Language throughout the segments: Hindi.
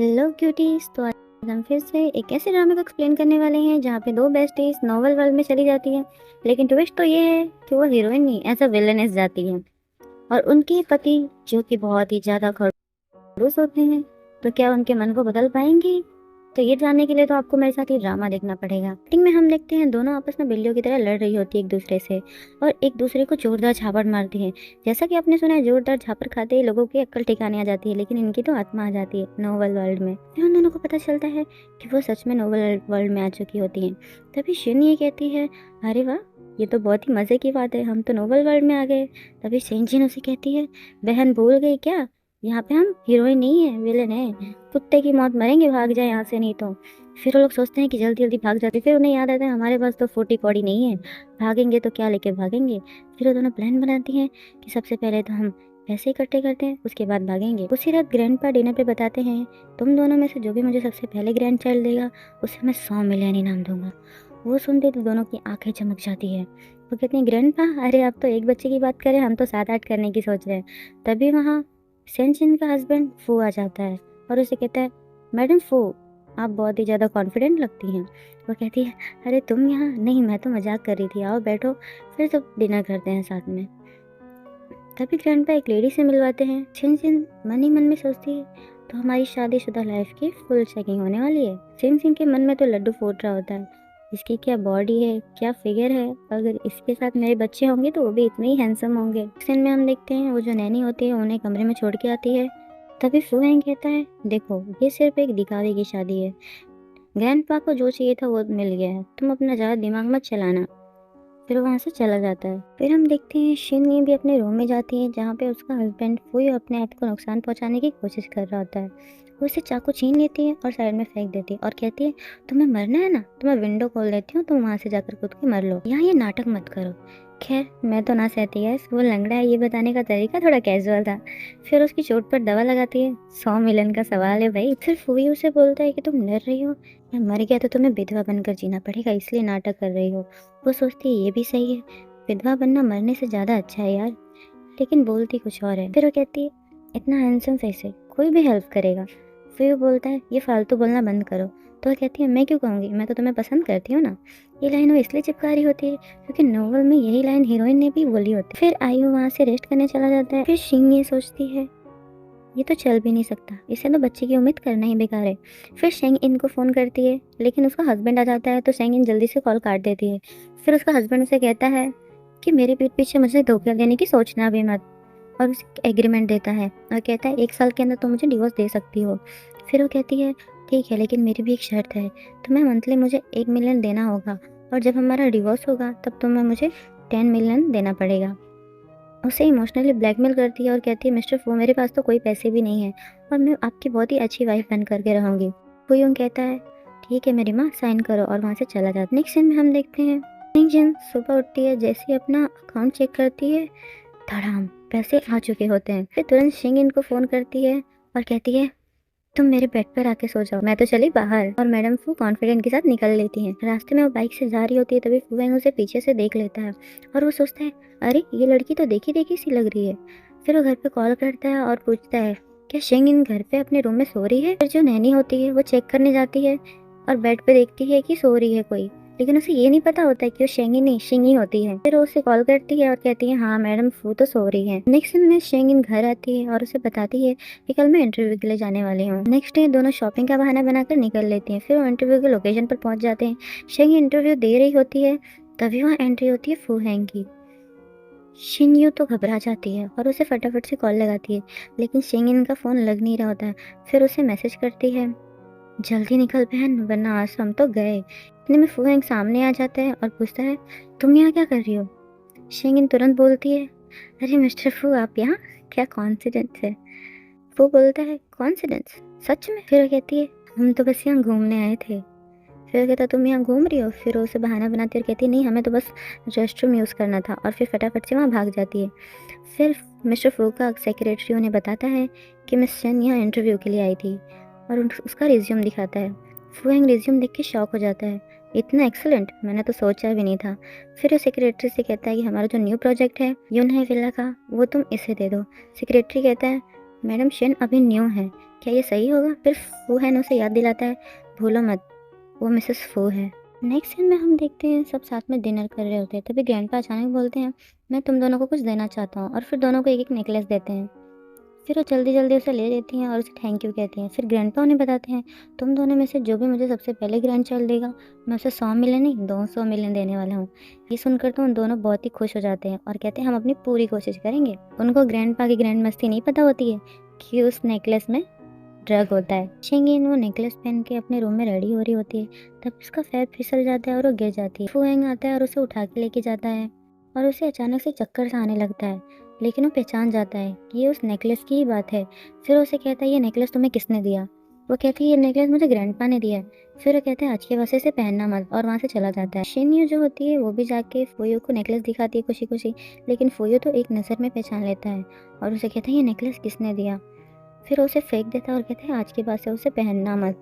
Hello cuties. तो आज हम फिर से एक ऐसे ड्रामे को एक्सप्लेन करने वाले हैं जहाँ पे दो बेस्टीज नॉवल वर्ल्ड में चली जाती हैं, लेकिन ट्विस्ट तो ये है कि वो हीरोइन नहीं एज अ विलेनेस जाती हैं और उनके पति जो कि बहुत ही ज़्यादा खड़ूस होते हैं, तो क्या उनके मन को बदल पाएंगे? तो ये जानने के लिए तो आपको मेरे साथ ये ड्रामा देखना पड़ेगा। एक्टिंग में हम देखते हैं दोनों आपस में बिल्लियों की तरह लड़ रही होती है एक दूसरे से और एक दूसरे को जोरदार झापड़ मारती है। जैसा कि आपने सुना है, जोरदार झापड़ खाते ही लोगों की अक्ल ठिकाने आ जाती है, लेकिन इनकी तो आत्मा आ जाती है नोवेल वर्ल्ड में। फिर उन दोनों को पता चलता है कि वो सच में नोवेल वर्ल्ड में आ चुकी होती हैं। तभी शिन ये कहती है, अरे वाह, ये तो बहुत ही मज़े की बात है, हम तो नोवेल वर्ल्ड में आ गए। तभी सेंजिन उसे कहती है, बहन भूल गई क्या, यहाँ पे हम हीरोइन नहीं है, विलेन है। कुत्ते की मौत मरेंगे, भाग जाए यहाँ से नहीं तो। फिर वो लोग सोचते हैं कि जल्दी जल्दी भाग जाते, फिर उन्हें याद आता है हमारे पास तो फूटी कौड़ी नहीं है, भागेंगे तो क्या लेके भागेंगे। फिर वो दोनों प्लान बनाती हैं कि सबसे पहले तो हम पैसे इकट्ठे करते हैं, उसके बाद भागेंगे। उसी रात ग्रैंडपा डिनर पे बताते हैं, तुम दोनों में से जो भी मुझे सबसे पहले ग्रैंड चाइल्ड देगा उसे मैं 100 मिलियन इनाम दूंगा। वो सुनते तो दोनों की आंखें चमक जाती है। वो कहती हैं, ग्रैंडपा, अरे आप तो एक बच्चे की बात करें, हम तो 7-8 करने की सोच रहे हैं। तभी वहाँ सेंचिन का हस्बैंड फू आ जाता है और उसे कहता है, मैडम फू, आप बहुत ही ज़्यादा कॉन्फिडेंट लगती हैं। वो कहती है, अरे तुम यहाँ? नहीं, मैं तो मजाक कर रही थी, आओ बैठो, फिर तो डिनर करते हैं साथ में। तभी ग्रैंडपा एक लेडी से मिलवाते हैं। छिन मन ही मन में सोचती है, तो हमारी शादीशुदा लाइफ की फुल चेकिंग होने वाली है। छिन के मन में तो लड्डू फूट रहा होता है, इसकी क्या बॉडी है, क्या फिगर है, अगर इसके साथ मेरे बच्चे होंगे तो वो भी इतने ही हैंडसम होंगे। सीन में हम देखते हैं वो जो नैनी होती है उन्हें कमरे में छोड़ के आती है। तभी फुहेंग कहता है, देखो ये सिर्फ एक दिखावे की शादी है, ग्रैंडपा को जो चाहिए था वो मिल गया है, तुम अपना ज़्यादा दिमाग मत चलाना। फिर वहाँ से चला जाता है। फिर हम देखते हैं शिन ये भी अपने रूम में जाती है जहाँ पे उसका हस्बैंड फुई अपने आप को नुकसान पहुँचाने की कोशिश कर रहा होता है। वो उसे चाकू छीन लेती है और साइड में फेंक देती है और कहती है, तुम्हें मरना है ना, तो मैं विंडो खोल देती हूँ, तुम वहाँ से जाकर कूद के मर लो, यहाँ ये नाटक मत करो। खैर मैं तो ना सहती है, वो लंगड़ा है ये बताने का तरीका थोड़ा कैजुअल था। फिर उसकी चोट पर दवा लगाती है, 100 मिलियन का सवाल है भाई। फिर फुई उसे बोलता है कि तुम डर रही हो, मैं मर गया तो तुम्हें विधवा बनकर जीना पड़ेगा, इसलिए नाटक कर रही हो। वो सोचती है ये भी सही है, विधवा बनना मरने से ज़्यादा अच्छा है यार, लेकिन बोलती कुछ और है। फिर वो कहती है, इतना हैंडसम फेस है, कोई भी हेल्प करेगा। फिर वो बोलता है, ये फालतू बोलना बंद करो। तो वो कहती है, मैं क्यों कहूँगी, मैं तो तुम्हें पसंद करती हूँ ना। ये लाइन वो इसलिए चिपका रही होती है क्योंकि नोवेल में यही लाइन हीरोइन ने भी बोली होती है। फिर आयु वहाँ से रेस्ट करने चला जाता है। फिर शिंग ये सोचती है, ये तो चल भी नहीं सकता, इसे तो बच्चे की उम्मीद करना ही बेकार है। फिर शेंग इन को फ़ोन करती है, लेकिन उसका हस्बैंड आ जाता है तो शेंग इन जल्दी से कॉल काट देती है। फिर उसका हस्बैंड उसे कहता है कि मेरे पीठ पीछे मुझे धोखा देने की सोचना भी मत, और उसे एग्रीमेंट देता है और कहता है 1 साल के अंदर तुम मुझे डिवोर्स दे सकती हो। फिर वो कहती है, ठीक है, लेकिन मेरी भी एक शर्त है, तुम्हें मंथली मुझे 1 मिलियन देना होगा और जब हमारा डिवोर्स होगा तब तुम्हें मुझे 10 मिलियन देना पड़ेगा। उसे इमोशनली ब्लैकमेल करती है और कहती है, मिस्टर फू, मेरे पास तो कोई पैसे भी नहीं है और मैं आपकी बहुत ही अच्छी वाइफ बन करके रहूँगी। वो यूँ कहता है, ठीक है मेरी माँ, साइन करो, और वहाँ से चला जाता है। नेक्स्ट सीन में हम देखते हैं जिन सुबह उठती है, जैसे ही अपना अकाउंट चेक करती है, धड़ाम पैसे आ चुके होते हैं। फिर तुरंत शिंग इनको फ़ोन करती है और कहती है, तुम मेरे बेड पर आके सो जाओ, मैं तो चली बाहर। और मैडम फू कॉन्फिडेंट के साथ निकल लेती हैं। रास्ते में वो बाइक से जा रही होती है, तभी फुवेंग उसे पीछे से देख लेता है और वो सोचता है, अरे ये लड़की तो देखी देखी सी लग रही है। फिर वो घर पे कॉल करता है और पूछता है, क्या शेंग इन घर पे अपने रूम में सो रही है? फिर जो नैनी होती है वो चेक करने जाती है और बेड पे देखती है कि सो रही है कोई, लेकिन उसे ये नहीं पता होता है कि वो शेंगी नहीं शिंगी होती है। फिर वो उसे कॉल करती है और कहती है, हाँ मैडम फू तो सो रही है। नेक्स्ट दिन में शेंगिन घर आती है और उसे बताती है कि कल मैं इंटरव्यू के लिए जाने वाली हूँ। नेक्स्ट डे दोनों शॉपिंग का बहाना बनाकर निकल लेती हैं। फिर वो इंटरव्यू के लोकेशन पर पहुंच जाते हैं। शेंगी इंटरव्यू दे रही होती है, तभी वहाँ एंट्री होती है फू हैंग की। शिनयू तो घबरा जाती है और उसे फटाफट से कॉल लगाती है, लेकिन शेंगिन का फ़ोन लग नहीं रहा होता है। फिर उसे मैसेज करती है, जल्दी निकल बहन, वरना आज हम तो गए। इतने में फुहेंग सामने आ जाता है और पूछता है, तुम यहाँ क्या कर रही हो? शेंगिन तुरंत बोलती है, अरे मिस्टर फू, आप यहाँ? क्या कॉन्सिडेंस है? वो बोलता है, कॉन्सिडेंस? सच में? फिर वो कहती है, हम तो बस यहाँ घूमने आए थे। फिर वो कहता, तुम यहाँ घूम रही हो? फिर वो उसे बहाना बनाती है और कहती है, नहीं, हमें तो बस रेस्टरूम यूज़ करना था, और फिर फटाफट से वहाँ भाग जाती है। फिर मिस्टर फू का सेक्रेटरी उन्हें बताता है कि मिस शन यहाँ इंटरव्यू के लिए आई थी और उसका रिज्यूम दिखाता है। फुएंग रिज्यूम देख के शॉक हो जाता है, इतना एक्सीलेंट, मैंने तो सोचा भी नहीं था। फिर वो सेक्रेटरी से कहता है कि हमारा जो न्यू प्रोजेक्ट है यून है विला का, वो तुम इसे दे दो। सेक्रेटरी कहता है, मैडम शन अभी न्यू है, क्या ये सही होगा? फिर फू हैन उसे याद दिलाता है, भूलो मत, वो मिसेस फू है। नेक्स्ट सीन में हम देखते हैं सब साथ में डिनर कर रहे होते हैं। तभी ग्रैंडपा अचानक बोलते हैं, मैं तुम दोनों को कुछ देना चाहता हूँ, और फिर दोनों को एक एक नेकलेस देते हैं। फिर वो जल्दी जल्दी उसे ले लेती हैं और उसे थैंक यू कहती हैं। फिर ग्रैंडपा उन्हें बताते हैं, तुम दोनों में से जो भी मुझे सबसे पहले ग्रैंड चाइल्ड देगा, मैं उसे 100 मिलियन नहीं 200 मिलियन देने वाला हूँ। ये सुनकर तो उन दोनों बहुत ही खुश हो जाते हैं और कहते हैं हम अपनी पूरी कोशिश करेंगे। उनको ग्रैंडपा की ग्रैंड मस्ती नहीं पता होती है कि उस नेकलेस में ड्रग होता है। शिंगिन वो नेकलेस पहन के अपने रूम में रेडी हो रही होती है, तब उसका पैर फिसल जाता है और वो गिर जाती है। फू हैंग आता है और उसे उठा के लेके जाता है और उसे अचानक से चक्कर सा आने लगता है, लेकिन वो पहचान जाता है कि ये उस नेकलेस की ही बात है। फिर उसे कहता है, ये नेकलेस तुम्हें किसने दिया? वो कहती है, ये नेकलेस मुझे ग्रैंडपा ने दिया है। फिर वो कहते हैं आज के बाद से इसे पहनना मत, और वहाँ से चला जाता है। शिन्यू जो होती है वो भी जाके फूयो को नेकलेस दिखाती है खुशी खुशी, लेकिन फूयो तो एक नज़र में पहचान लेता है और उसे कहता है ये नेकलेस किसने दिया। फिर उसे फेंक देता है और कहता है आज के बाद से उसे पहनना मत।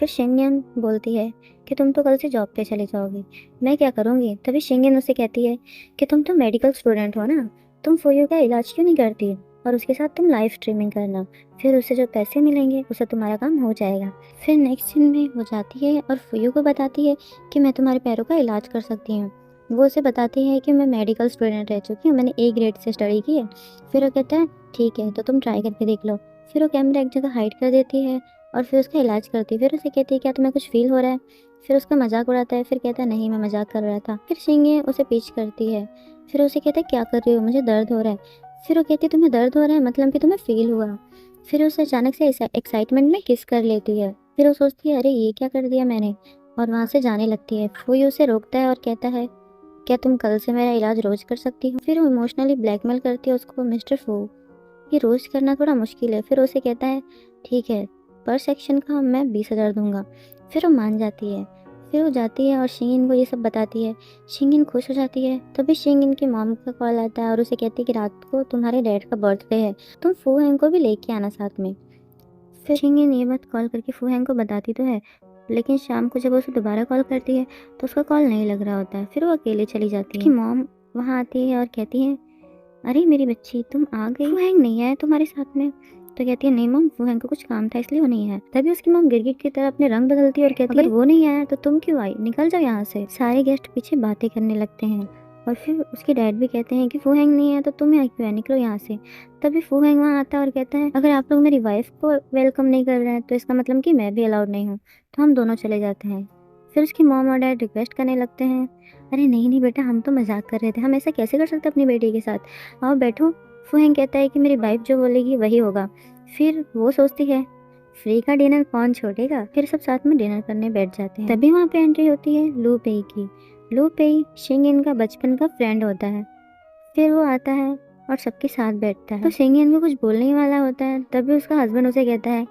फिर शिंगन बोलती है कि तुम तो कल से जॉब पे चले जाओगी, मैं क्या करूँगी? तभी शिंगन उसे कहती है कि तुम तो मेडिकल स्टूडेंट हो ना, तुम फूयो का इलाज क्यों नहीं करती, और उसके साथ तुम लाइव स्ट्रीमिंग करना, फिर उससे जो पैसे मिलेंगे उससे तुम्हारा काम हो जाएगा। फिर नेक्स्ट सीन में वो जाती है और फूयो को बताती है कि मैं तुम्हारे पैरों का इलाज कर सकती हूँ। वो उसे बताती है कि मैं मेडिकल स्टूडेंट रह चुकी हूँ, मैंने ए ग्रेड से स्टडी की है। फिर वो कहता है ठीक है तो तुम ट्राई करके देख लो। फिर वो कैमरा एक जगह हाइड कर देती है और फिर उसका इलाज करती है। फिर उसे कहती है क्या तुम्हें कुछ फील हो रहा है? फिर उसका मजाक उड़ाता है। फिर कहता है नहीं मैं मजाक कर रहा था। फिर शिंगे उसे पीछ करती है। फिर उसे कहता है क्या कर रही हो, मुझे दर्द हो रहा है। फिर वो कहती है तुम्हें दर्द हो रहा है मतलब कि तुम्हें फील हुआ। फिर उसे अचानक से एक्साइटमेंट में किस कर लेती है। फिर वो सोचती है अरे ये क्या कर दिया मैंने, और वहाँ से जाने लगती है। फूई उसे रोकता है और कहता है क्या तुम कल से मेरा इलाज रोज कर सकती हो? फिर वो इमोशनली ब्लैकमेल करती है उसको, मिस्टर फू ये रोज करना थोड़ा मुश्किल है। फिर उसे कहता है ठीक है पर सेक्शन का मैं 20,000 दूंगा। फिर वो मान जाती है। फिर वो जाती है और शिंगिन को ये सब बताती है। शिंगिन खुश हो जाती है। तभी शिंगिन की मॉम का कॉल आता है और उसे कहती है कि रात को तुम्हारे डैड का बर्थडे है, तुम फू हैंग को भी लेके आना साथ में। फिर शिंगिन ये बात कॉल करके फू हैंग को बताती तो है, लेकिन शाम को जब उसे दोबारा कॉल करती है तो उसका कॉल नहीं लग रहा होता है। फिर वो अकेले चली जाती है। मॉम वहाँ आती है और कहती है अरे मेरी बच्ची तुम आ गई, फूहैंग नहीं आया तुम्हारे साथ में? तो कहती है नहीं मॉम फूहैंग को कुछ काम था इसलिए वो नहीं आया। तभी उसकी मॉम गिरगिट की तरह अपने रंग बदलती है और कहती है अगर वो नहीं आया तो तुम क्यों आई, निकल जाओ यहाँ से। सारे गेस्ट पीछे बातें करने लगते हैं और फिर उसके डैड भी कहते हैं कि फूहैंग नहीं आया तो तुम यहाँ क्यों आए, निकलो यहाँ से। तभी फूहैंग वहाँ आता है और कहता है अगर आप लोग मेरी वाइफ को वेलकम नहीं कर रहे हैं तो इसका मतलब कि मैं भी अलाउड नहीं हूँ, तो हम दोनों चले जाते हैं। फिर उसकी मॉम और डैड रिक्वेस्ट करने लगते हैं अरे नहीं नहीं बेटा हम तो मजाक कर रहे थे, हम ऐसा कैसे कर सकते अपनी बेटी के साथ, आओ बैठो। फूहैंग कहता है कि मेरी वाइफ जो बोलेगी वही होगा। फिर वो सोचती है फ्री का डिनर कौन छोड़ेगा। फिर सब साथ में डिनर करने बैठ जाते हैं। तभी वहाँ पे एंट्री होती है लू पेई की। लू पेई शिंगिन का बचपन का फ्रेंड होता है। फिर वो आता है और सबके साथ बैठता है। तो शिंगिन को कुछ बोलने ही वाला होता है, तभी उसका हस्बैंड उसे कहता है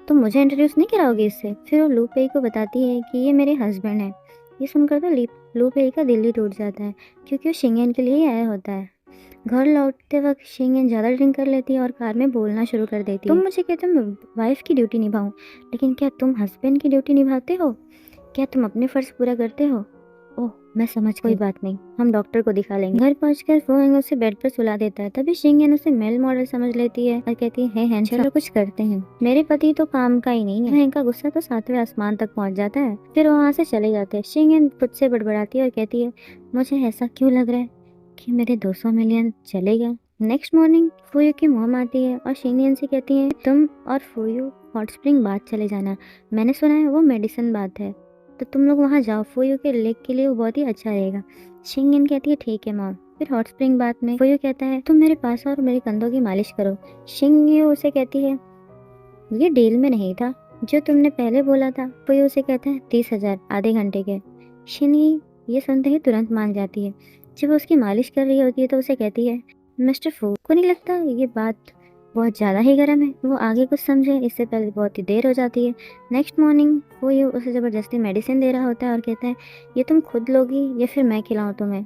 तुम मुझे इंट्रोड्यूस नहीं कराओगे इससे। फिर वो लू पेई को बताती है कि ये मेरे हस्बैंड है। ये सुनकर तो लू पेई का दिल ही टूट जाता है क्योंकि वो शिंगेन के लिए ही आया होता है। घर लौटते वक्त शिंगेन ज़्यादा ड्रिंक कर लेती है और कार में बोलना शुरू कर देती है तुम मुझे कहते मैं वाइफ की ड्यूटी निभाऊं, लेकिन क्या तुम हस्बैंड की ड्यूटी निभाते हो? क्या तुम अपने फर्ज पूरा करते हो? ओह मैं समझ, कोई बात नहीं हम डॉक्टर को दिखा लेंगे। घर पहुंचकर फूहैंग उसे बेड पर सुला देता है। तभी शिंगेन उसे मेल मॉडल समझ लेती है और कहती है हैंडसम चलो कुछ करते हैं, मेरे पति तो काम का ही नहीं है। फूहैंग का गुस्सा तो 7वें आसमान तक पहुंच जाता है। फिर वहाँ से चले जाते हैं। शिंगेन खुद से बड़बड़ाती है और कहती है मुझे ऐसा क्यों लग रहा है कि मेरे 200 मिलियन चले गए। नेक्स्ट मॉर्निंग फूयू की मॉम आती है और शिंगेन से कहती है तुम और फूयू हॉट स्प्रिंग बाथ चले जाना, मैंने सुना है वो मेडिसिन बाथ है, तो तुम लोग वहाँ जाओ, फूयू के लेग के लिए वो बहुत ही अच्छा रहेगा। शिंगेन कहती है ठीक है मॉम। फिर हॉट स्प्रिंग बाथ में फूयू कहता है तुम मेरे पास और मेरे कंधों की मालिश करो। शिंगयू उसे कहती है ये डील में नहीं था जो तुमने पहले बोला था। फूयू उसे कहता है 30,000 आधे घंटे के। शिंगी ये सुनते ही तुरंत मान जाती है। जब वो उसकी मालिश कर रही होती है तो उसे कहती है मिस्टर फू को नहीं लगता ये बात बहुत ज़्यादा ही गर्म है, वो आगे कुछ समझे इससे पहले बहुत ही देर हो जाती है। नेक्स्ट मॉर्निंग वो ये उसे ज़बरदस्ती मेडिसिन दे रहा होता है और कहता है ये तुम खुद लोगी या फिर मैं खिलाऊं तुम्हें।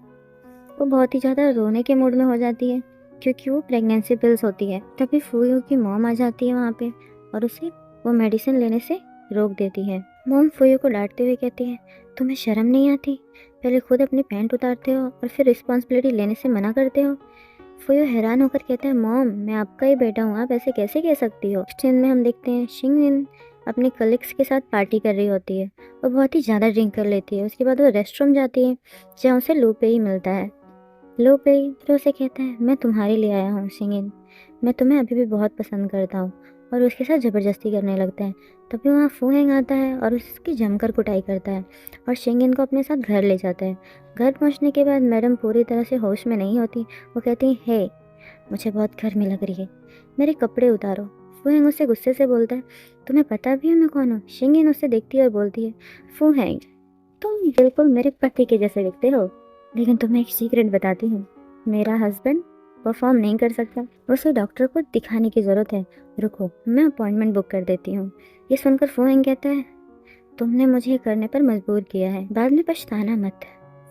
वो बहुत ही ज़्यादा रोने के मूड में हो जाती है क्योंकि वो प्रेगनेंसी पिल्स होती है। तभी फूयू की मॉम आ जाती है वहाँ पे और उसे वो मेडिसिन लेने से रोक देती है। मॉम फूयू को डांटते हुए कहती है तुम्हें शर्म नहीं आती, पहले खुद अपनी पैंट उतारते हो और फिर रिस्पॉन्सिबिलिटी लेने से मना करते हो। फुयो हैरान होकर कहता है, मॉम मैं आपका ही बेटा हूँ, आप ऐसे कैसे कह सकती हो। नेक्स्ट सीन में हम देखते हैं शिंगिन अपने कलीग्स के साथ पार्टी कर रही होती है और बहुत ही ज़्यादा ड्रिंक कर लेती है। उसके बाद वो रेस्टरूम जाती है जहाँ उसे लूपे ही मिलता है। लूपे फिर उसे कहता है, मैं तुम्हारे लिए आया हूँ शिंगिन, मैं तुम्हें अभी भी बहुत पसंद करता हूँ, और उसके साथ ज़बरदस्ती करने लगता है। तभी वहाँ फूहेंग आता है और उसकी जमकर कुटाई करता है और शिंगिन को अपने साथ घर ले जाता है। घर पहुँचने के बाद मैडम पूरी तरह से होश में नहीं होती। वो कहती है, हे मुझे बहुत गर्मी लग रही है, मेरे कपड़े उतारो। फूहेंग उससे गुस्से से बोलता है, तुम्हें पता भी है मैं कौन हूँ। शिंगिन उससे देखती है और बोलती है, फूहेंग तुम बिल्कुल मेरे पति के जैसे दिखते हो, लेकिन तुम्हें एक सीक्रेट बताती हूँ, मेरा हस्बैंड परफॉर्म नहीं कर सकता, उसे डॉक्टर को दिखाने की ज़रूरत है, रुको मैं अपॉइंटमेंट बुक कर देती हूँ। ये सुनकर फूहेंग कहता है, तुमने मुझे करने पर मजबूर किया है, बाद में पछताना मत।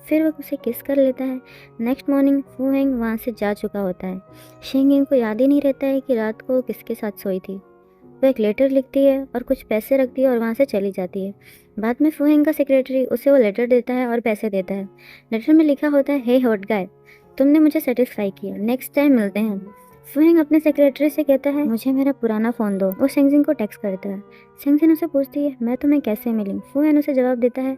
फिर वो उसे किस कर लेता है। नेक्स्ट मॉर्निंग फूहेंग वहाँ से जा चुका होता है। शिंगिन को याद ही नहीं रहता है कि रात को वो किसके साथ सोई थी। वो एक लेटर लिखती है और कुछ पैसे रखती है और वहाँ से चली जाती है। बाद में फूहेंग का सेक्रेटरी उसे वो लेटर देता है और पैसे देता है। लेटर में लिखा होता है, हे हॉट गाय, तुमने मुझे सेटिस्फाई किया, नेक्स्ट टाइम मिलते हैं। फूहेंग अपने सेक्रेटरी से कहता है, मुझे मेरा पुराना फ़ोन दो। वो सेंगजिन को टेक्स्ट करता है। सेंगजिन उसे पूछती है, मैं तुम्हें कैसे मिली। फूहेंग उसे जवाब देता है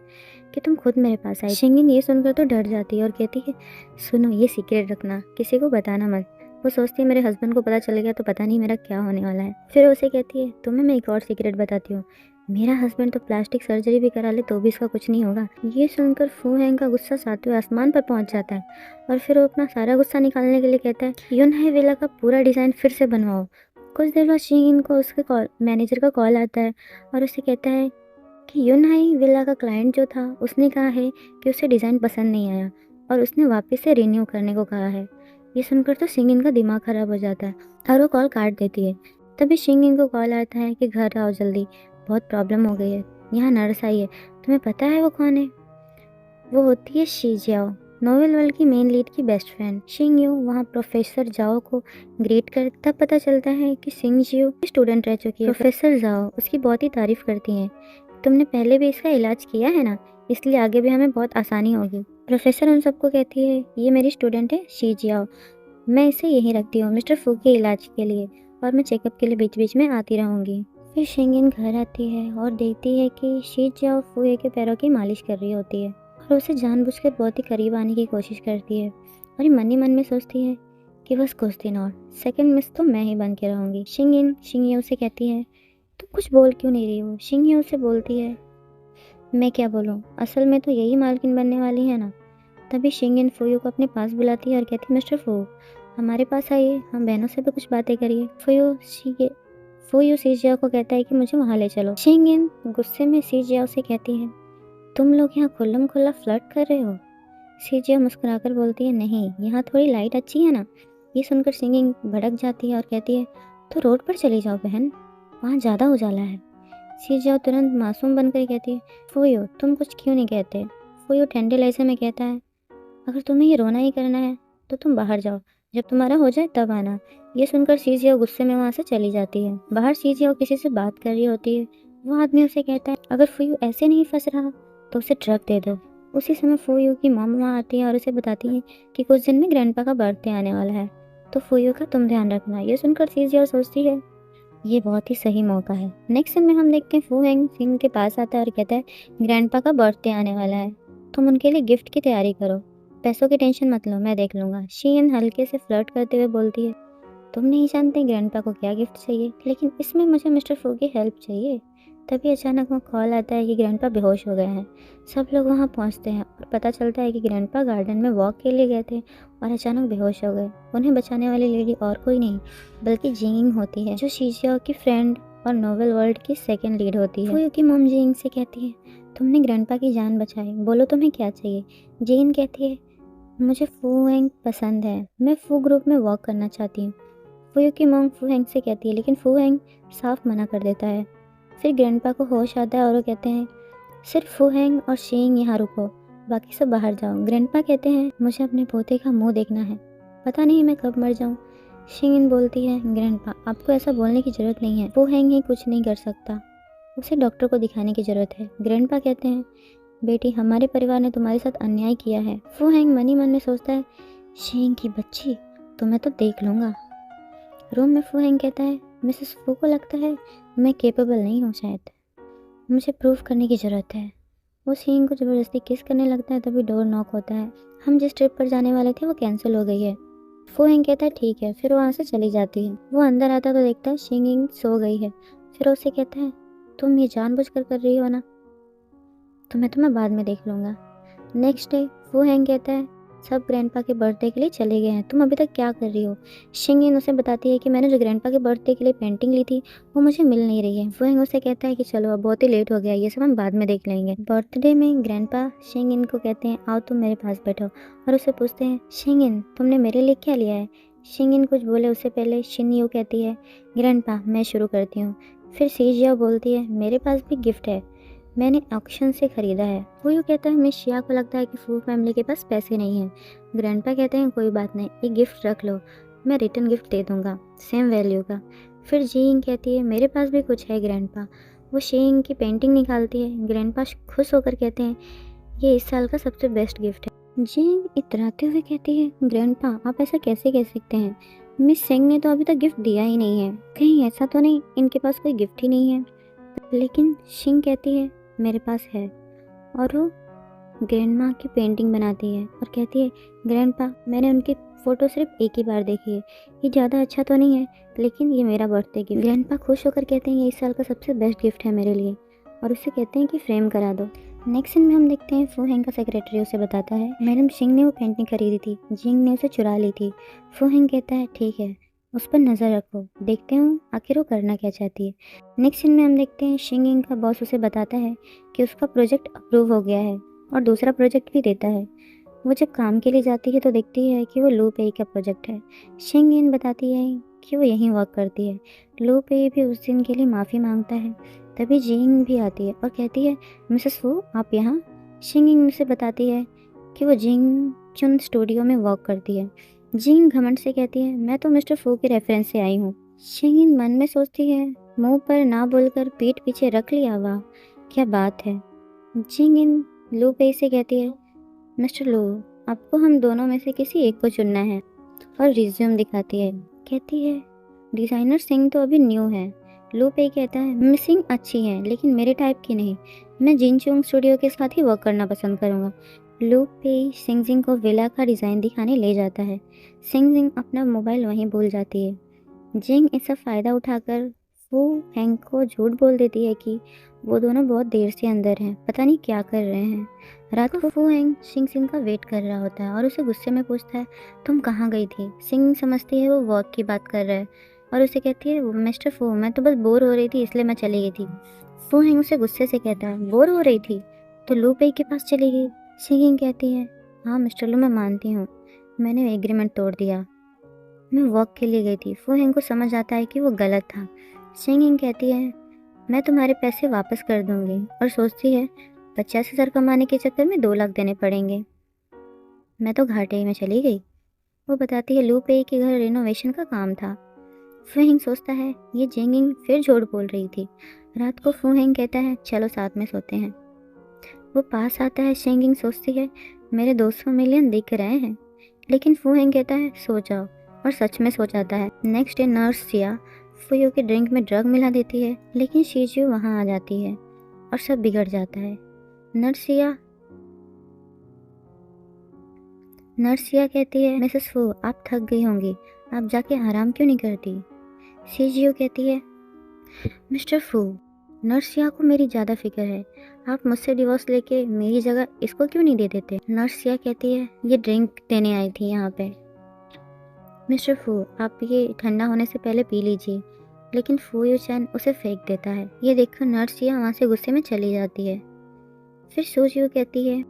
कि तुम खुद मेरे पास आई। शिंगिन ये सुनकर तो डर जाती है और कहती है, सुनो ये सीक्रेट रखना, किसी को बताना मत। वो सोचती है मेरे हस्बैंड को पता चल गया तो पता नहीं मेरा क्या होने वाला है। फिर उसे कहती है, तुम्हें मैं एक और सीक्रेट बताती हूँ, मेरा हस्बैंड तो प्लास्टिक सर्जरी भी करा ले तो भी इसका कुछ नहीं होगा। ये सुनकर फूहेंग का गुस्सा सातवें आसमान पर पहुंच जाता है और फिर वो अपना सारा गुस्सा निकालने के लिए कहता है, यूनहाई विला का पूरा डिज़ाइन फिर से बनवाओ। कुछ देर बाद शिंगिन को उसके मैनेजर का कॉल आता है और उसे कहता है कि यूनहाई विला का क्लाइंट जो था उसने कहा है कि उसे डिज़ाइन पसंद नहीं आया और उसने वापस से रिन्यू करने को कहा है। ये सुनकर तो शिंगिन का दिमाग खराब हो जाता है और वो कॉल काट देती है। तभी शिंगिन को कॉल आता है कि घर आओ जल्दी, बहुत प्रॉब्लम हो गई है, यहाँ नर्स आई है। तुम्हें पता है वो कौन है। वो होती है शी जियाओ, नोवेल वर्ल्ड की मेन लीड की बेस्ट फ्रेंड। शिंग यू वहाँ प्रोफेसर जाओ को ग्रेट कर, तब पता चलता है कि सिंग जियो स्टूडेंट रह चुकी है। प्रोफेसर जाओ उसकी बहुत ही तारीफ करती हैं, तुमने पहले भी इसका इलाज किया है ना, इसलिए आगे भी हमें बहुत आसानी होगी। प्रोफेसर उन सबको कहती है, ये मेरी स्टूडेंट है शी जियाओ, मैं इसे यहीं रखती हूँ मिस्टर फू के इलाज के लिए, और मैं चेकअप के लिए बीच बीच में आती रहूँगी। फिर शिंगिन घर आती है और देखती है कि शी जियाओ फूए के पैरों की मालिश कर रही होती है और उसे जानबूझकर बहुत ही करीब आने की कोशिश करती है और ये मन ही मन में सोचती है कि बस कुछ दिन और, सेकंड मिस तो मैं ही बन के रहूँगी। शिंगिन शिंगियो से कहती है, तुम कुछ बोल क्यों नहीं रही हो। शिंगियो से बोलती है, मैं क्या बोलूँ, असल में तो यही मालकिन बनने वाली है ना। तभी शिंगिन फूयू को अपने पास बुलाती है और कहती है, मिस्टर फू हमारे पास आइए, हम बहनों से भी कुछ बातें करिए। फूयू सीजिया को कहता है कि मुझे वहाँ ले चलो। शिंगिन गुस्से में सीजिया से कहती है, तुम लोग यहाँ खुल्लम खुल्ला फ्लर्ट कर रहे हो। सीजिया मुस्कुराकर बोलती है, नहीं यहाँ थोड़ी लाइट अच्छी है ना। ये सुनकर शिंगिन भड़क जाती है और कहती है, तो रोड पर चली जाओ बहन, वहाँ ज़्यादा उजाला है। सीजिया तुरंत मासूम बनकर कहती है, फूयू तुम कुछ क्यों नहीं कहते। फूयू ठंडे लहजे में कहता है, अगर तुम्हें ये रोना ही करना है तो तुम बाहर जाओ, जब तुम्हारा हो जाए तब आना। ये सुनकर सीजिया गुस्से में वहाँ से चली जाती है। बाहर सीजिया किसी से बात कर रही होती है। वो आदमी उसे कहता है, अगर फूयू ऐसे नहीं फंस रहा तो उसे ड्रग दे दो। उसी समय फूयू की मॉम वहाँ आती है और उसे बताती है कि कुछ दिन में ग्रैंडपा का बर्थडे आने वाला है, तो फूयू का तुम ध्यान रखना। ये सुनकर सीजिया सोचती है, ये बहुत ही सही मौका है। नेक्स्ट सीन में हम देखते हैं फू हैंग सिंह के पास आता है और कहता है, ग्रैंडपा का बर्थडे आने वाला है, तुम उनके लिए गिफ्ट की तैयारी करो, पैसों की टेंशन मत लो, मैं देख लूँगा। शीन हल्के से फ्लर्ट करते हुए बोलती है, तुम नहीं जानते ग्रैंडपा को क्या गिफ्ट चाहिए, लेकिन इसमें मुझे मिस्टर फू की हेल्प चाहिए। तभी अचानक वहाँ कॉल आता है कि ग्रैंडपा बेहोश हो गए हैं। सब लोग वहाँ पहुँचते हैं और पता चलता है कि ग्रैंडपा गार्डन में वॉक के लिए गए थे और अचानक बेहोश हो गए। उन्हें बचाने वाली लेडी और कोई नहीं बल्कि जिंगिंग होती है, जो शीजिया की फ्रेंड और नोवेल वर्ल्ड की सेकंड लीड होती है। फूयू की मॉम जिंग से कहती है, तुमने ग्रैंडपा की जान बचाई, बोलो तुम्हें क्या चाहिए। जिंग कहती है, मुझे फू हैंग पसंद है, मैं फू ग्रुप में वॉक करना चाहती हूँ। फूयू की मॉम फू हैंग से कहती है, लेकिन फू हैंग साफ मना कर देता है। फिर ग्रैंडपा को होश आता है और वो कहते हैं, सिर्फ फू हैंग और शीइंग यहाँ रुको, बाकी सब बाहर जाओ। ग्रैंडपा कहते हैं, मुझे अपने पोते का मुंह देखना है, पता नहीं मैं कब मर जाऊँ। शीइंग बोलती है, ग्रैंडपा आपको ऐसा बोलने की ज़रूरत नहीं है, फू हैंग ही कुछ नहीं कर सकता, उसे डॉक्टर को दिखाने की ज़रूरत है। ग्रैंडपा कहते हैं, बेटी हमारे परिवार ने तुम्हारे साथ अन्याय किया है। फू हैंग मन ही मन में सोचता है, शीइंग की बच्ची तो मैं तो देख लूँगा। रूम में फू हेंग कहता है, मिसेस फू को लगता है मैं केपेबल नहीं हूँ शायद, मुझे प्रूफ करने की ज़रूरत है। वो शीन को ज़बरदस्ती किस करने लगता है, तभी डोर नॉक होता है। हम जिस ट्रिप पर जाने वाले थे वो कैंसिल हो गई है। फू हेंग कहता है ठीक है, फिर वो वहाँ से चली जाती है। वो अंदर आता तो देखता है शिंगिंग सो गई है। फिर उससे कहता है तुम ये जानबूझकर कर रही हो ना, तो मैं तुम्हें बाद में देख लूँगा। नेक्स्ट डे फू हेंग कहता है सब ग्रैंडपा के बर्थडे के लिए चले गए हैं, तुम अभी तक क्या कर रही हो। शिंगिन उसे बताती है कि मैंने जो ग्रैंडपा के बर्थडे के लिए पेंटिंग ली थी वो मुझे मिल नहीं रही है। फू हेंग उसे कहता है कि चलो अब बहुत ही लेट हो गया, ये सब हम बाद में देख लेंगे। बर्थडे में ग्रैंडपा शिंगिन को कहते हैं आओ तुम मेरे पास बैठो, और उसे पूछते हैं शिंगिन तुमने मेरे लिए क्या लिया है। शिंगिन कुछ बोले उससे पहले शिनयू कहती है ग्रैंडपा मैं शुरू करती हूँ। फिर सीजिया बोलती है मेरे पास भी गिफ्ट है, मैंने ऑक्शन से ख़रीदा है। फूयू कहता है मिस शिया को लगता है कि फू फैमिली के पास पैसे नहीं हैं। ग्रैंडपा कहते हैं कोई बात नहीं, एक गिफ्ट रख लो, मैं रिटर्न गिफ्ट दे दूँगा सेम वैल्यू का। फिर जीइंग कहती है मेरे पास भी कुछ है ग्रैंडपा। वो शीइंग की पेंटिंग निकालती है। ग्रैंडपा खुश होकर कहते हैं ये इस साल का सबसे बेस्ट गिफ्ट है। जीइंग इतराते हुए कहती है ग्रैंडपा आप ऐसा कैसे कह सकते हैं, मिस सेंग ने तो अभी तक गिफ्ट दिया ही नहीं है, कहीं ऐसा तो नहीं इनके पास कोई गिफ्ट ही नहीं है। लेकिन शिंग कहती है मेरे पास है, और वो ग्रैंडमा की पेंटिंग बनाती है और कहती है ग्रैंडपा मैंने उनकी फ़ोटो सिर्फ एक ही बार देखी है, ये ज़्यादा अच्छा तो नहीं है लेकिन ये मेरा बर्थडे गिफ्ट। ग्रैंडपा खुश होकर कहते हैं ये इस साल का सबसे बेस्ट गिफ्ट है मेरे लिए, और उसे कहते हैं कि फ्रेम करा दो। नेक्स्ट सीन में हम देखते हैं फू हेंग का सेक्रेटरी उसे बताता है मैडम शिंग ने वो पेंटिंग खरीदी थी, जिंग ने उसे चुरा ली थी। फू हेंग कहता है ठीक है उस पर नज़र रखो, देखते हूँ आखिर वो करना क्या चाहती है। नेक्स्ट सीन में हम देखते हैं शिंगिंग का बॉस उसे बताता है कि उसका प्रोजेक्ट अप्रूव हो गया है और दूसरा प्रोजेक्ट भी देता है। वो जब काम के लिए जाती है तो देखती है कि वो लू पेई का प्रोजेक्ट है। शिंगिन बताती है कि वो यहीं वर्क करती है। लू पेई भी उस दिन के लिए माफ़ी मांगता है। तभी जिंग भी आती है और कहती है मिसेस फू आप यहाँ। शिंगिंग उसे बताती है कि वो जिंग चुन स्टूडियो में वर्क करती है। जिंग घमंड से कहती है मैं तो मिस्टर फू के रेफरेंस से आई हूँ। शिंगिन मन में सोचती है मुंह पर ना बोलकर पीठ पीछे रख लिया, वाह क्या बात है। जिंगिन लू पेई से कहती है मिस्टर लू आपको हम दोनों में से किसी एक को चुनना है, और रिज्यूम दिखाती है। कहती है डिज़ाइनर सिंह तो अभी न्यू है। लू पेई कहता है मिसिंग अच्छी है लेकिन मेरे टाइप की नहीं, मैं जिन चुंग स्टूडियो के साथ ही वर्क करना पसंद करूँगा। लू पेई सिंग जिंग को विला का डिज़ाइन दिखाने ले जाता है। सिंग जिंग अपना मोबाइल वहीं भूल जाती है। जिंग इसका फ़ायदा उठाकर फू हेंग को झूठ बोल देती है कि वो दोनों बहुत देर से अंदर हैं, पता नहीं क्या कर रहे हैं। रात को फू हेंग सिंग सिंग का वेट कर रहा होता है और उसे गुस्से में पूछता है तुम कहाँ गई थी। सिंग समझती है वो वर्क की बात कर रहा है और उसे कहती है मिस्टर फू मैं तो बस बोर हो रही थी इसलिए मैं चली गई थी। फू हेंग उसे गुस्से से कहता है बोर हो रही थी तो लू पेई के पास चली गई। सिंगिंग कहती है हाँ मिस्टर लू मैं मानती हूँ मैंने एग्रीमेंट तोड़ दिया, मैं वर्क के लिए गई थी। फू हेंग को समझ आता है कि वो गलत था। सिंगिंग कहती है मैं तुम्हारे पैसे वापस कर दूंगी, और सोचती है 50,000 कमाने के चक्कर में 2 लाख देने पड़ेंगे, मैं तो घाटे में चली गई। वो बताती है लू पेई के घर रिनोवेशन का काम था। फू हेंग सोचता है ये जिंगिंग फिर झूठ बोल रही थी। रात को फू हेंग कहता है चलो साथ में सोते हैं। वो पास आता है। शिंगिंग सोचती है मेरे 200 मिलियन दिख रहे हैं, लेकिन फू हेंग कहता है सो जाओ, और सच में सो जाता है। नेक्स्ट डे नर्स सिया फूयू के ड्रिंक में ड्रग मिला देती है, लेकिन शीजू वहाँ आ जाती है और सब बिगड़ जाता है। नर्सिया कहती है मिसेस फू आप थक गई होंगी, आप जाके आराम क्यों नहीं करती। शीजियो कहती है मिस्टर फू नर्सिया को मेरी ज़्यादा फिक्र है, आप मुझसे डिवोर्स लेके मेरी जगह इसको क्यों नहीं दे देते। नर्सिया कहती है ये ड्रिंक देने आई थी यहाँ पे, मिस्टर फू आप ये ठंडा होने से पहले पी लीजिए, लेकिन फू यू चैन उसे फेंक देता है। ये देखकर नर्सिया वहाँ से गुस्से में चली जाती है। फिर सूजियो कहती है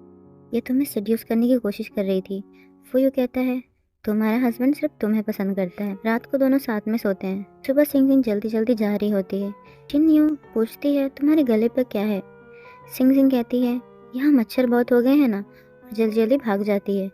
ये तुम्हें सेड्यूस करने की कोशिश कर रही थी। फूयू कहता है तुम्हारा हस्बैंड सिर्फ तुम्हें पसंद करता है। रात को दोनों साथ में सोते हैं। सुबह सिंग सिंग जल्दी जल्दी जा रही होती है। चिन यू पूछती है तुम्हारे गले पर क्या है। सिंग सिंग कहती है यहाँ मच्छर बहुत हो गए हैं ना, और जल्दी जल्दी भाग जाती है।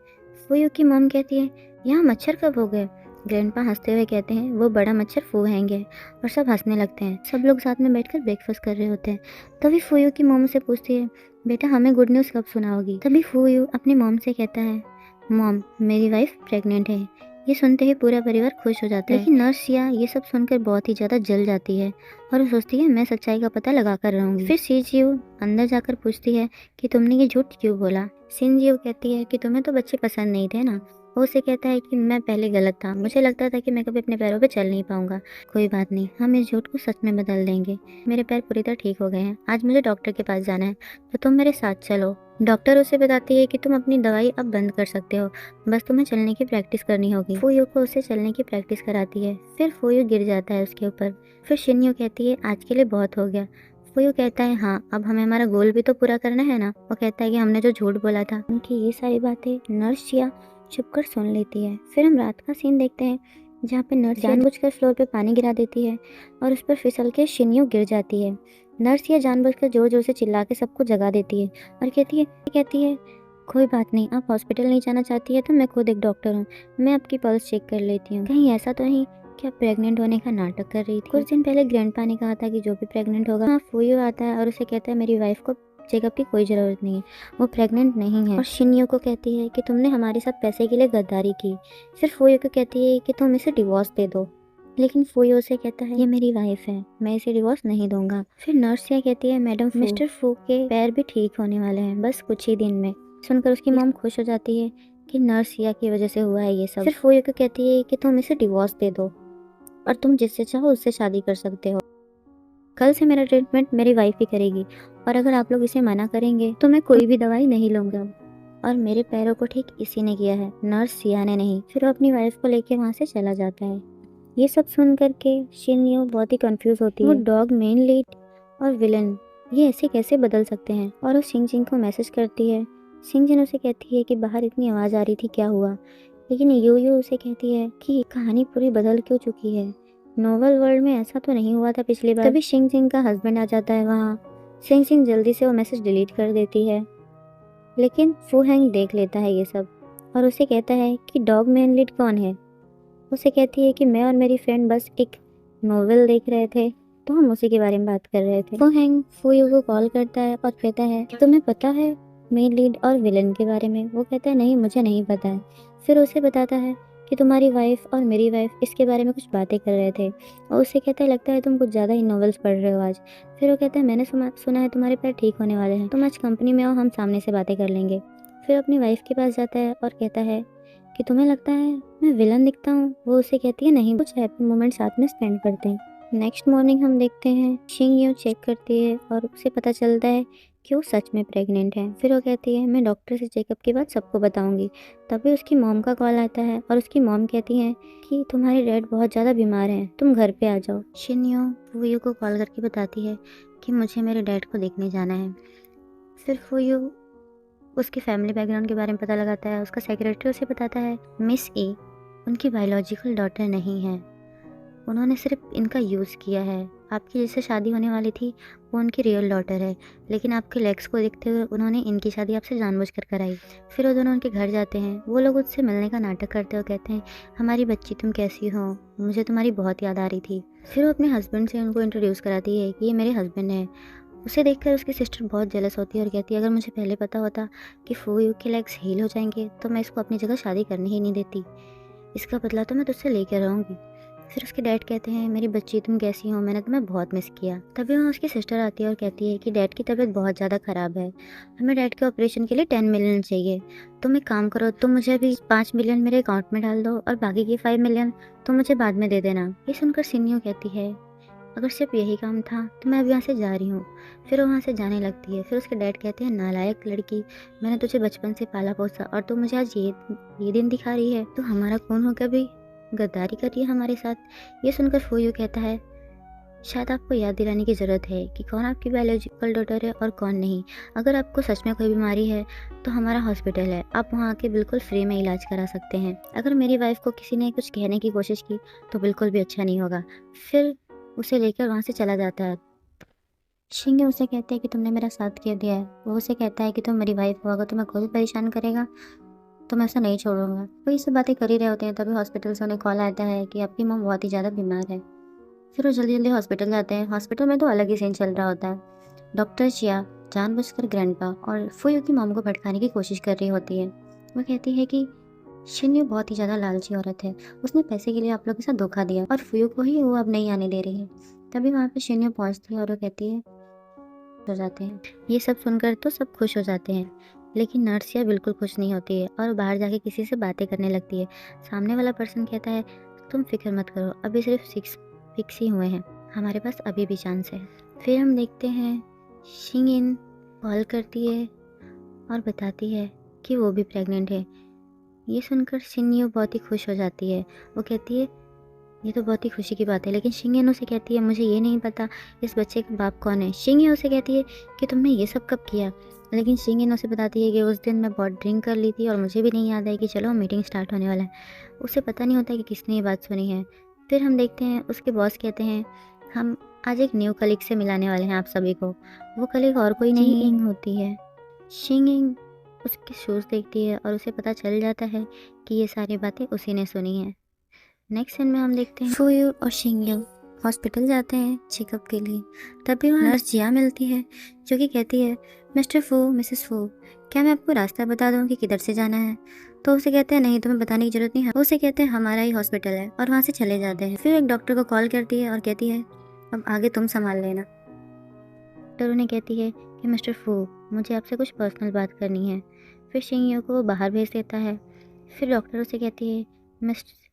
फूयू की मम कहती है यहाँ मच्छर कब हो गए। ग्रैंडपा हंसते हुए कहते हैं वो बड़ा मच्छर फू हेंग है, और सब हंसने लगते हैं। सब लोग साथ में बैठकर ब्रेकफास्ट कर रहे होते हैं। तभी फूयू की मॉम से पूछती है बेटा हमें गुड न्यूज़ कब सुनाओगी। तभी फूयू अपनी मॉम से कहता है मॉम मेरी वाइफ प्रेग्नेंट है, ये सुनते ही पूरा परिवार खुश हो जाता है, लेकिन नर्स सिया ये सब सुनकर बहुत ही ज़्यादा जल जाती है और वो सोचती है मैं सच्चाई का पता लगा कर रहूँगी। फिर सीजियो अंदर जाकर पूछती है कि तुमने ये झूठ क्यों बोला। सिनजियो कहती है कि तुम्हें तो बच्चे पसंद नहीं थे ना। वो उसे कहता है कि मैं पहले गलत था, मुझे लगता था कि मैं कभी अपने पैरों पे चल नहीं पाऊंगा। कोई बात नहीं, हम इस झूठ को सच में बदल देंगे। मेरे पैर पूरी तरह ठीक हो गए हैं, आज मुझे डॉक्टर के पास जाना है, तो तुम मेरे साथ चलो। डॉक्टर उसे बताती है कि तुम अपनी दवाई अब बंद कर सकते हो, बस तुम्हें चलने की प्रैक्टिस करनी होगी। फूयू को उसे चलने की प्रैक्टिस कराती है, फिर फूयू गिर जाता है उसके ऊपर। फिर शिन्यो कहती है आज के लिए बहुत हो गया। फूयू कहता है हाँ, अब हमें हमारा गोल भी तो पूरा करना है ना। वो कहता है कि हमने जो झूठ बोला था। उनकी ये सारी बातें नर्स चिया चुपकर सुन लेती है। फिर हम रात का सीन देखते हैं जहाँ पे नर्स जानबूझकर फ्लोर पे पानी गिरा देती है और उस पर फिसल के शिन्यो गिर जाती है। नर्स ये जानबूझकर जोर जोर से चिल्ला के सबको जगा देती है और कहती है कोई बात नहीं, आप हॉस्पिटल नहीं जाना चाहती है तो मैं खुद एक डॉक्टर हूँ, मैं आपकी पल्स चेक कर लेती हूँ। कहीं ऐसा तो नहीं क्या प्रेग्नेंट होने का नाटक कर रही थी। कुछ दिन पहले ग्रैंडपा ने कहा था कि जो भी प्रेग्नेंट होगा, हाँ फूयू आता है और उसे कहता है मेरी वाइफ को चेकअप की कोई ज़रूरत नहीं है, वो प्रेग्नेंट नहीं है। और शिन्यो को कहती है कि तुमने हमारे साथ पैसे के लिए गद्दारी की। फिर फूयू को कहती है कि तुम इसे डिवोर्स दे दो, लेकिन फूयू से कहता है ये मेरी वाइफ है, मैं इसे डिवोर्स नहीं दूंगा। फिर नर्स यह कहती है मैडम मिस्टर फू के पैर भी ठीक होने वाले हैं बस कुछ ही दिन में। सुनकर उसकी मॉम खुश हो जाती है कि नर्स सिया की वजह से हुआ है ये सब। फिर फूयू को कहती है कि तुम इसे डिवोर्स दे दो और तुम जिससे चाहो उससे शादी कर सकते हो। कल से मेरा ट्रीटमेंट मेरी वाइफ ही करेगी और अगर आप लोग इसे मना करेंगे तो मैं कोई भी दवाई नहीं लूँगा। और मेरे पैरों को ठीक इसी ने किया है, नर्स सिया ने नहीं। फिर वो अपनी वाइफ को लेके वहाँ से चला जाता है। ये सब सुन करके शिन्यो बहुत ही कंफ्यूज होती है। वो डॉग मेन लीड और विलन ये ऐसे कैसे बदल सकते हैं। और वो शिंगजिन को मैसेज करती है। शिंगजिन उसे कहती है कि बाहर इतनी आवाज़ आ रही थी, क्या हुआ। लेकिन यूयू उसे कहती है कि कहानी पूरी बदल क्यों चुकी है, नोवेल वर्ल्ड में ऐसा तो नहीं हुआ था पिछली बार। तभी शिंगजिन का हस्बैंड आ जाता है वहाँ। शिंगजिन जल्दी से वो मैसेज डिलीट कर देती है, लेकिन फू हैंग देख लेता है ये सब और उसे कहता है कि डॉग मैन लीड कौन है। उसे कहती है कि मैं और मेरी फ्रेंड बस एक नोवेल देख रहे थे, तो हम उसी के बारे में बात कर रहे थे। फू हैंग फूयू को कॉल करता है और कहता है तुम्हें पता है मेन लीड और विलन के बारे में। वो कहता है नहीं, मुझे नहीं पता है। फिर उसे बताता है कि तुम्हारी वाइफ और मेरी वाइफ इसके बारे में कुछ बातें कर रहे थे और उससे कहता है लगता है तुम कुछ ज़्यादा ही नॉवेल्स पढ़ रहे हो आज। फिर वो कहता है मैंने सुना है तुम्हारे पैर ठीक होने वाले हैं, तुम आज कंपनी में आओ, हम सामने से बातें कर लेंगे। फिर अपनी वाइफ के पास जाता है और कहता है कि तुम्हें लगता है मैं विलन दिखता हूँ। वो उसे कहती है नहीं, कुछ हैप्पी मोमेंट साथ में स्पेंड करते हैं। नेक्स्ट मॉर्निंग हम देखते हैं शिंग चेक करती है और उसे पता चलता है कि वो सच में प्रेग्नेंट है। फिर वो कहती है मैं डॉक्टर से चेकअप के बाद सबको बताऊंगी। तभी उसकी मॉम का कॉल आता है और उसकी मॉम कहती है कि तुम्हारे डैड बहुत ज़्यादा बीमार हैं, तुम घर पे आ जाओ। शिन्यो फूयू को कॉल करके बताती है कि मुझे मेरे डैड को देखने जाना है। फिर फूयू उसकी फैमिली बैकग्राउंड के बारे में पता लगाता है। उसका सेक्रेटरी उसे बताता है मिस ए उनकी बायोलॉजिकल डॉटर नहीं है, उन्होंने सिर्फ इनका यूज़ किया है। आपकी जिससे शादी होने वाली थी वो उनकी रियल डॉटर है, लेकिन आपके लेग्स को देखते हुए उन्होंने इनकी शादी आपसे जानबूझकर कराई। फिर वो दोनों उनके घर जाते हैं। वो लोग उससे मिलने का नाटक करते हो, कहते हैं हमारी बच्ची तुम कैसी हो, मुझे तुम्हारी बहुत याद आ रही थी। फिर वो अपने हस्बैंड से उनको इंट्रोड्यूस कराती है कि ये मेरे हस्बैंड हैं। उसे देखकर उसकी सिस्टर बहुत जेलस होती है और कहती है अगर मुझे पहले पता होता कि फूयू के लेग्स हील हो जाएंगे तो मैं इसको अपनी जगह शादी करने ही नहीं देती, इसका बदला तो मैं तुझसे लेकर रहूँगी। फिर उसके डैड कहते हैं मेरी बच्ची तुम कैसी हो, मैंने तुम्हें बहुत मिस किया। तभी वहाँ उसकी सिस्टर आती है और कहती है कि डैड की तबीयत बहुत ज़्यादा ख़राब है, हमें डैड के ऑपरेशन के लिए 10 मिलियन चाहिए। तुम एक काम करो, तुम मुझे अभी 5 मिलियन मेरे अकाउंट में डाल दो और बाकी के 5 मिलियन तुम मुझे बाद में दे देना। ये सुनकर सिन्यो कहती है अगर सिर्फ यही काम था तो मैं अब यहाँ से जा रही हूँ। फिर वो वहाँ से जाने लगती है। फिर उसके डैड कहते हैं नालायक लड़की, मैंने तुझे बचपन से पाला पोसा और तू मुझे आज ये दिन दिखा रही है, तो हमारा खून होकर भी गद्दारी कर रही है हमारे साथ। ये सुनकर फूयू कहता है शायद आपको याद दिलाने की ज़रूरत है कि कौन आपकी बायोलॉजिकल डॉटर है और कौन नहीं। अगर आपको सच में कोई बीमारी है तो हमारा हॉस्पिटल है, आप वहाँ आके बिल्कुल फ्री में इलाज करा सकते हैं। अगर मेरी वाइफ को किसी ने कुछ कहने की कोशिश की तो बिल्कुल भी अच्छा नहीं होगा। फिर उसे लेकर वहाँ से चला जाता है। शिंगे उसे कहते हैं कि तुमने मेरा साथ क्यों दिया है। वो उसे कहता है कि तुम मेरी वाइफ हो, अगर तुम्हें कोई परेशान करेगा तो मैं ऐसा नहीं छोड़ूंगा। वो ये सब बातें कर ही रहे होते हैं तभी हॉस्पिटल से उन्हें कॉल आता है कि आपकी मॉम बहुत ही ज़्यादा बीमार है। फिर वो जल्दी जल्दी हॉस्पिटल जाते हैं। हॉस्पिटल में तो अलग ही सीन चल रहा होता है। डॉक्टर चिया जानबूझकर ग्रैंडपा और फूयू की मॉम को भटकाने की कोशिश कर रही होती है। वो कहती है कि शिन्यू बहुत ही ज़्यादा लालची औरत है, उसने पैसे के लिए आप लोग के साथ धोखा दिया और फुयू को ही वो अब नहीं आने दे रही है। तभी वहाँ पे शिन्यू पहुँचती है और वो कहती है हो जाते हैं। ये सब सुनकर तो सब खुश हो जाते हैं, लेकिन नर्सिया बिल्कुल खुश नहीं होती है और बाहर जाके किसी से बातें करने लगती है। सामने वाला पर्सन कहता है तुम फिक्र मत करो, अभी सिर्फ 6 वीक्स ही हुए हैं, हमारे पास अभी भी चांस है। फिर हम देखते हैं शिंगिन कॉल करती है और बताती है कि वो भी प्रेग्नेंट है। ये सुनकर शिन्यू बहुत ही खुश हो जाती है। वो कहती है ये तो बहुत ही खुशी की बात है, लेकिन शिंगेन उसे कहती है मुझे ये नहीं पता इस बच्चे का बाप कौन है। शिंगे उसे कहती है कि तुमने ये सब कब किया, लेकिन शिंगेन उसे बताती है कि उस दिन मैं बहुत ड्रिंक कर ली थी और मुझे भी नहीं याद है कि चलो मीटिंग स्टार्ट होने वाला है। उसे पता नहीं होता कि किसने ये बात सुनी है। फिर हम देखते हैं उसके बॉस कहते हैं हम आज एक न्यू कलीग से मिलाने वाले हैं आप सभी को। वो कलीग और कोई नहीं इंग होती है। शिंगिंग उसके शूज़ देखती है और उसे पता चल जाता है कि ये सारी बातें उसी ने सुनी हैं। नेक्स्ट सीन में हम देखते हैं फुयू और शिंगयू हॉस्पिटल जाते हैं चेकअप के लिए। तभी वहाँ नर्स जिया मिलती है जो कि कहती है मिस्टर फू, मिसेस फू, क्या मैं आपको रास्ता बता दूँ कि किधर से जाना है। तो उसे कहते हैं नहीं, तुम्हें बताने की जरूरत नहीं है। उसे कहते हैं हमारा ही हॉस्पिटल है और वहाँ से चले जाते हैं। फिर एक डॉक्टर को कॉल करती है और कहती है अब आगे तुम संभाल लेना। डॉक्टर उन्हें कहती है कि मिस्टर फू, मुझे आपसे कुछ पर्सनल बात करनी है। फिर शिंगयू को वो बाहर भेज देता है। फिर डॉक्टर उसे कहती है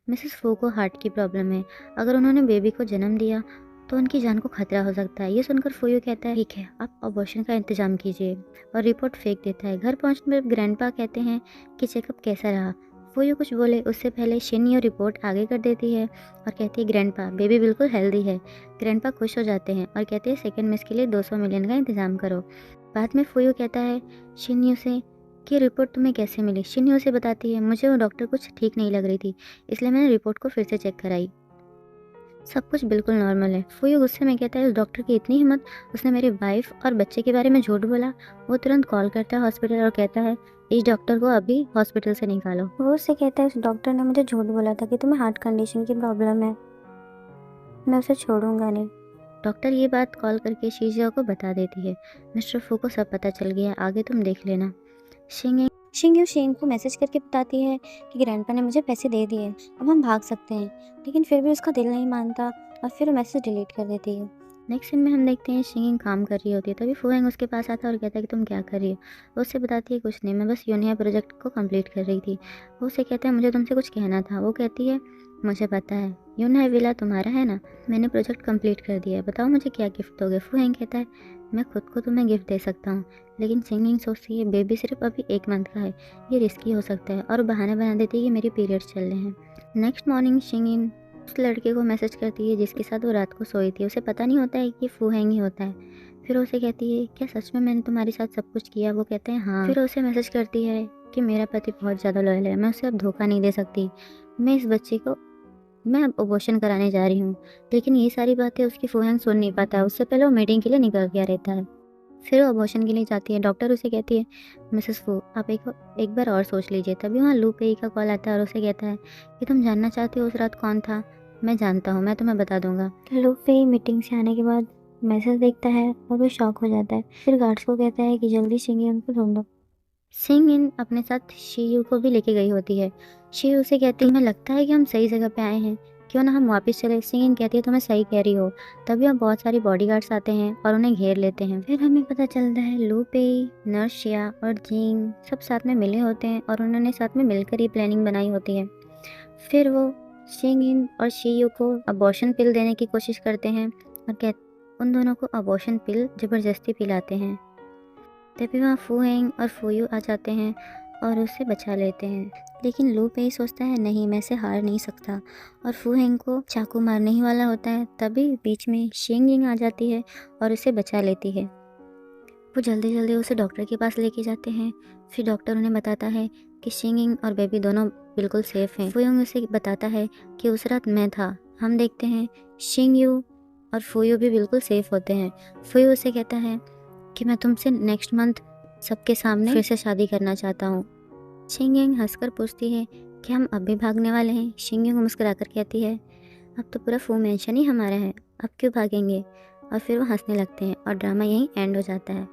मिसेस फू को हार्ट की प्रॉब्लम है, अगर उन्होंने बेबी को जन्म दिया तो उनकी जान को खतरा हो सकता है। ये सुनकर फुयू कहता है ठीक है, आप अबॉर्शन का इंतजाम कीजिए और रिपोर्ट फेंक देता है। घर पहुंचने पर ग्रैंडपा कहते हैं कि चेकअप कैसा रहा। फुयू कुछ बोले उससे पहले शिन्यू रिपोर्ट आगे कर देती है और कहती है ग्रैंडपा, बेबी बिल्कुल हेल्दी है। ग्रैंडपा खुश हो जाते हैं और कहते हैं सेकेंड मिस के लिए 200 मिलियन का इंतजाम करो। बाद में फुयू कहता है शिन्यू से कि रिपोर्ट तुम्हें कैसे मिली। शिन्यू उसे बताती है मुझे वो डॉक्टर कुछ ठीक नहीं लग रही थी, इसलिए मैंने रिपोर्ट को फिर से चेक कराई, सब कुछ बिल्कुल नॉर्मल है। फुयू गुस्से में कहता है उस डॉक्टर की इतनी हिम्मत, उसने मेरी वाइफ और बच्चे के बारे में झूठ बोला। वो तुरंत कॉल करता है हॉस्पिटल और कहता है इस डॉक्टर को अभी हॉस्पिटल से निकालो। वो उससे कहता है उस डॉक्टर ने मुझे झूठ बोला था कि तुम्हें हार्ट कंडीशन की प्रॉब्लम है, मैं उसे छोड़ूंगा नहीं। डॉक्टर ये बात कॉल करके शीजिया को बता देती है। मिस्टर फू को सब पता चल गया, आगे तुम देख लेना। शिंगयू शेन को मैसेज करके बताती है कि ग्रैंडपा ने मुझे पैसे दे दिए, अब हम भाग सकते हैं, लेकिन फिर भी उसका दिल नहीं मानता और फिर मैसेज डिलीट कर देती है। नेक्स्ट सीन में हम देखते हैं शिंगिंग काम कर रही होती है। तभी फुहेंग उसके पास आता है और कहता है कि तुम क्या कर रही हो। वो उससे बताती है कुछ नहीं, मैं बस यूनिया प्रोजेक्ट को कंप्लीट कर रही थी। वो उससे कहता है मुझे तुमसे कुछ कहना था। वो कहती है मुझे पता है यूनिया विला तुम्हारा है ना, मैंने प्रोजेक्ट कंप्लीट कर दिया है, बताओ मुझे क्या गिफ्ट दोगे। फुहेंग कहता है मैं खुद को तुम्हें गिफ्ट दे सकता हूँ, लेकिन शिंगिंग सोचती है बेबी सिर्फ अभी 1 मंथ का है, ये रिस्की हो सकता है, और बहाना बना देती है कि मेरे पीरियड्स चल रहे हैं। नेक्स्ट मॉर्निंग शिंगिंग उस लड़के को मैसेज करती है जिसके साथ वो रात को सोई थी। उसे पता नहीं होता है कि फुहेंग ही होता है। फिर उसे कहती है क्या सच में मैंने तुम्हारे साथ सब कुछ किया। वो कहते हैं हाँ। फिर उसे मैसेज करती है कि मेरा पति बहुत ज़्यादा लॉयल है, मैं उसे अब धोखा नहीं दे सकती, मैं इस बच्चे को मैं अब अबॉर्शन कराने जा रही हूँ। लेकिन ये सारी बातें उसकी फुहेंग सुन नहीं पाता है, उससे पहले वो मीटिंग के लिए निकल गया रहता है। फिर वो अबॉर्शन के लिए जाती है। डॉक्टर उसे कहती है मिसेस फू आप एक बार और सोच लीजिए। तभी वहाँ लू पेई का कॉल आता है और उसे कहता है कि तुम जानना चाहते हो उस रात कौन था। मैं जानता हूँ, मैं तुम्हें बता दूंगा। लू पेई मीटिंग से आने के बाद मैसेज देखता है और वो शॉक हो जाता है। फिर गार्ड्स को कहता है कि जल्दी शिंगिन को ढूंढो। शिंगिन अपने साथ शीयू को भी लेके गई होती है। शीयू उसे कहती है हमें लगता है कि हम सही जगह पे आए हैं, क्यों ना हम वापस चले। शिंगिन कहती है तुम्हें सही कह रही हो। तभी वहाँ बहुत सारे बॉडीगार्ड्स आते हैं और उन्हें घेर लेते हैं। फिर हमें पता चलता है लू पेई, नर्स शिया और जिंग सब साथ में मिले होते हैं और उन्होंने साथ में मिलकर ही प्लानिंग बनाई होती है। फिर वो शिंगिन और शीयू को अबॉर्शन पिल देने की कोशिश करते हैं और उन दोनों को अबॉर्शन पिल ज़बरदस्ती पिलाते हैं। तभी वहाँ फुहेंग और फुयू आ जाते हैं और उसे बचा लेते हैं। लेकिन लू पेई सोचता है नहीं, मैं इसे हार नहीं सकता, और फुहेंग को चाकू मारने ही वाला होता है। तभी बीच में शिंगिंग आ जाती है और उसे बचा लेती है। वो जल्दी जल्दी उसे डॉक्टर के पास लेके जाते हैं। फिर डॉक्टर उन्हें बताता है कि शिंगिंग और बेबी दोनों बिल्कुल सेफ हैं। फुयोंग उसे बताता है कि उस रात मैं था। हम देखते हैं शिंगयू और फुयू भी बिल्कुल सेफ होते हैं। फुयू उसे कहता है कि मैं तुमसे नेक्स्ट मंथ सबके सामने फिर से शादी करना चाहता हूँ। शिंगिंग हंसकर पूछती है कि हम अब भी भागने वाले हैं। शिंगिंग मुस्कुराकर कहती है अब तो पूरा फू मेंशन ही हमारा है, अब क्यों भागेंगे। और फिर वो हंसने लगते हैं और ड्रामा यहीं एंड हो जाता है।